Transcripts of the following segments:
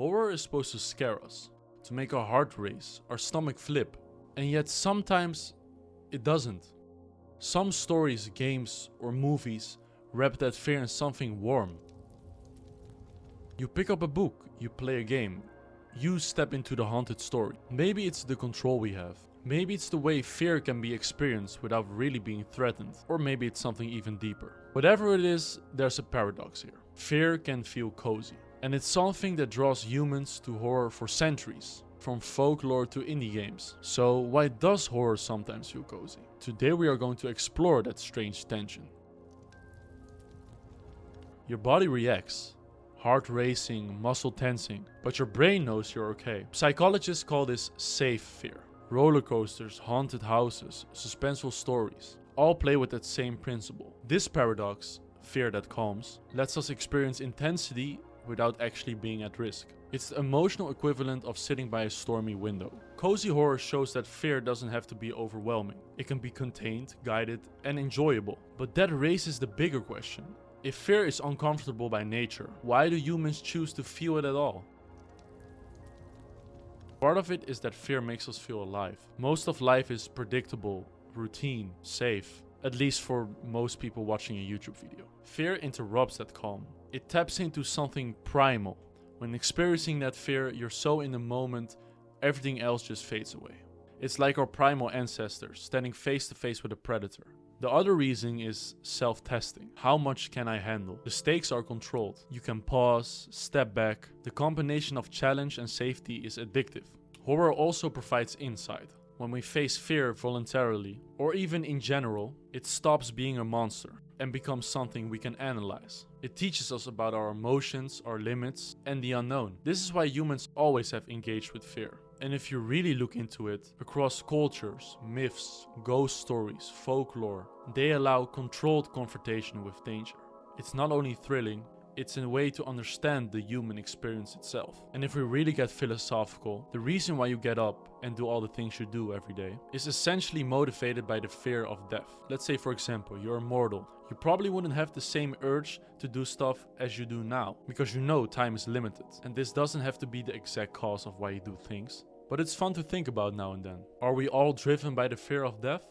Horror is supposed to scare us, to make our heart race, our stomach flip, and yet sometimes it doesn't. Some stories, games, or movies wrap that fear in something warm. You pick up a book, you play a game, you step into the haunted story. Maybe it's the control we have. Maybe it's the way fear can be experienced without really being threatened. Or maybe it's something even deeper. Whatever it is, there's a paradox here. Fear can feel cozy. And it's something that draws humans to horror for centuries. From folklore to indie games. So why does horror sometimes feel cozy? Today we are going to explore that strange tension. Your body reacts. Heart racing, muscle tensing, but your brain knows you're okay. Psychologists call this safe fear. Roller coasters, haunted houses, suspenseful stories, all play with that same principle. This paradox, fear that calms, lets us experience intensity without actually being at risk. It's the emotional equivalent of sitting by a stormy window. Cozy horror shows that fear doesn't have to be overwhelming. It can be contained, guided, and enjoyable. But that raises the bigger question. If fear is uncomfortable by nature, why do humans choose to feel it at all? Part of it is that fear makes us feel alive. Most of life is predictable, routine, safe, at least for most people watching a YouTube video. Fear interrupts that calm. It taps into something primal. When experiencing that fear, you're so in the moment, everything else just fades away. It's like our primal ancestors standing face to face with a predator. The other reason is self-testing. How much can I handle? The stakes are controlled. You can pause, step back. The combination of challenge and safety is addictive. Horror also provides insight. When we face fear voluntarily, or even in general, it stops being a monster and becomes something we can analyze. It teaches us about our emotions, our limits, and the unknown. This is why humans always have engaged with fear. And if you really look into it, across cultures, myths, ghost stories, folklore, they allow controlled confrontation with danger. It's not only thrilling, it's a way to understand the human experience itself. And if we really get philosophical, the reason why you get up and do all the things you do every day is essentially motivated by the fear of death. Let's say, for example, you're immortal. You probably wouldn't have the same urge to do stuff as you do now, because you know time is limited. And this doesn't have to be the exact cause of why you do things. But it's fun to think about now and then. Are we all driven by the fear of death?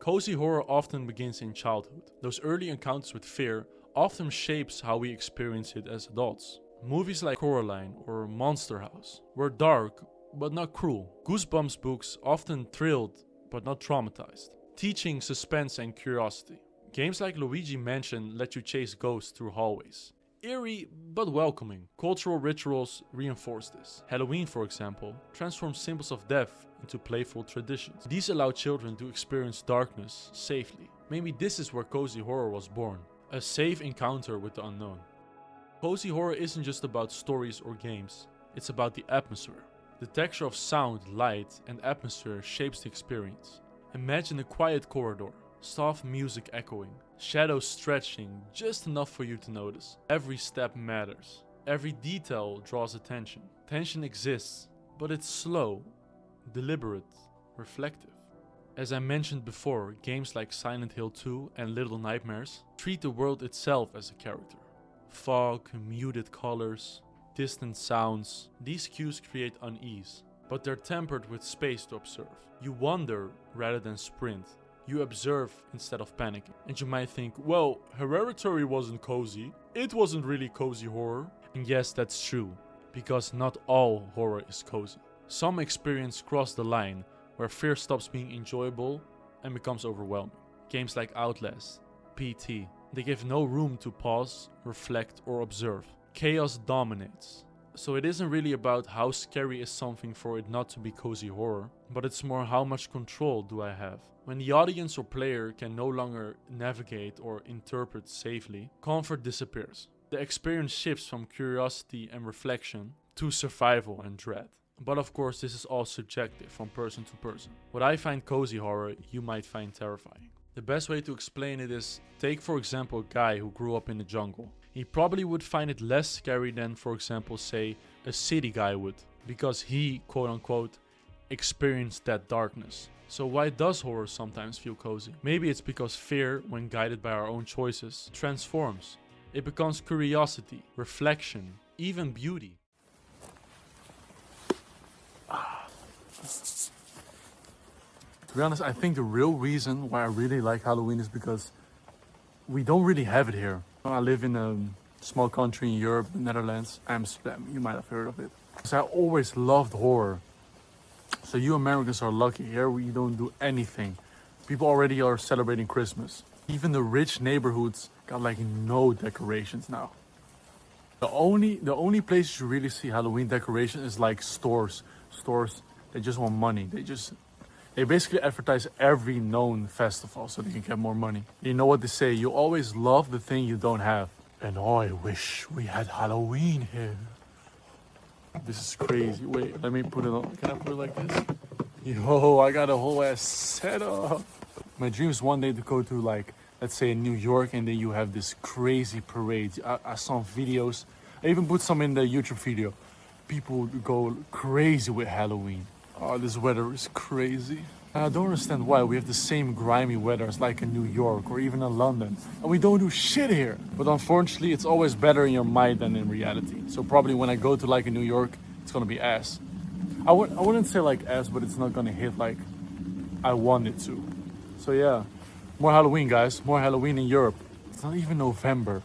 Cozy horror often begins in childhood. Those early encounters with fear often shapes how we experience it as adults. Movies like Coraline or Monster House were dark but not cruel. Goosebumps books often thrilled but not traumatized, teaching suspense and curiosity. Games like Luigi Mansion let you chase ghosts through hallways. Eerie but welcoming. Cultural rituals reinforce this. Halloween, for example, transforms symbols of death into playful traditions. These allow children to experience darkness safely. Maybe this is where cozy horror was born. A safe encounter with the unknown. Cozy horror isn't just about stories or games, it's about the atmosphere. The texture of sound, light, and atmosphere shapes the experience. Imagine a quiet corridor, soft music echoing, shadows stretching just enough for you to notice. Every step matters. Every detail draws attention. Tension exists, but it's slow, deliberate, reflective. As I mentioned before, games like Silent Hill 2 and Little Nightmares treat the world itself as a character. Fog, muted colors, distant sounds, these cues create unease, but they're tempered with space to observe. You wander rather than sprint. You observe instead of panicking. And you might think, well, Hereditary wasn't cozy. It wasn't really cozy horror. And yes, that's true, because not all horror is cozy. Some experience cross the line where fear stops being enjoyable and becomes overwhelming. Games like Outlast, PT, they give no room to pause, reflect, or observe. Chaos dominates. So it isn't really about how scary is something for it not to be cozy horror, but it's more how much control do I have. When the audience or player can no longer navigate or interpret safely, comfort disappears. The experience shifts from curiosity and reflection to survival and dread. But of course, this is all subjective from person to person. What I find cozy horror, you might find terrifying. The best way to explain it is, take for example a guy who grew up in the jungle. He probably would find it less scary than, for example, say, a city guy would, because he, quote unquote, experienced that darkness. So why does horror sometimes feel cozy? Maybe it's because fear, when guided by our own choices, transforms. It becomes curiosity, reflection, even beauty. To be honest, I think the real reason why I really like Halloween is because we don't really have it here. I live in a small country in Europe, the Netherlands, Amsterdam. You might have heard of it. So I always loved horror. So you Americans are lucky. Here we don't do anything. People already are celebrating Christmas. Even the rich neighborhoods got like no decorations now. The only place you really see Halloween decoration is like stores. Stores, they just want money. They basically advertise every known festival so they can get more money. You know what they say, you always love the thing you don't have. And oh, I wish we had Halloween here. This is crazy. Wait, let me put it on. Can I put it like this? Yo, I got a whole ass setup. My dream is one day to go to like, let's say in New York, and then you have this crazy parade. I saw videos. I even put some in the YouTube video. People go crazy with Halloween. Oh, this weather is crazy. I don't understand why we have the same grimy weather as like in New York or even in London. And we don't do shit here. But unfortunately, it's always better in your mind than in reality. So probably when I go to like in New York, it's gonna be ass. I wouldn't say like ass, but it's not gonna hit like I want it to. So yeah, more Halloween, guys. More Halloween in Europe. It's not even November.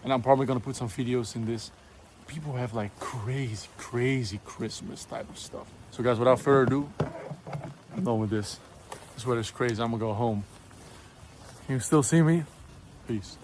And I'm probably gonna put some videos in this. People have like crazy Christmas type of stuff. So guys, without further ado, I'm done with this. This weather's crazy. I'm gonna go home. Can you still see me? Peace.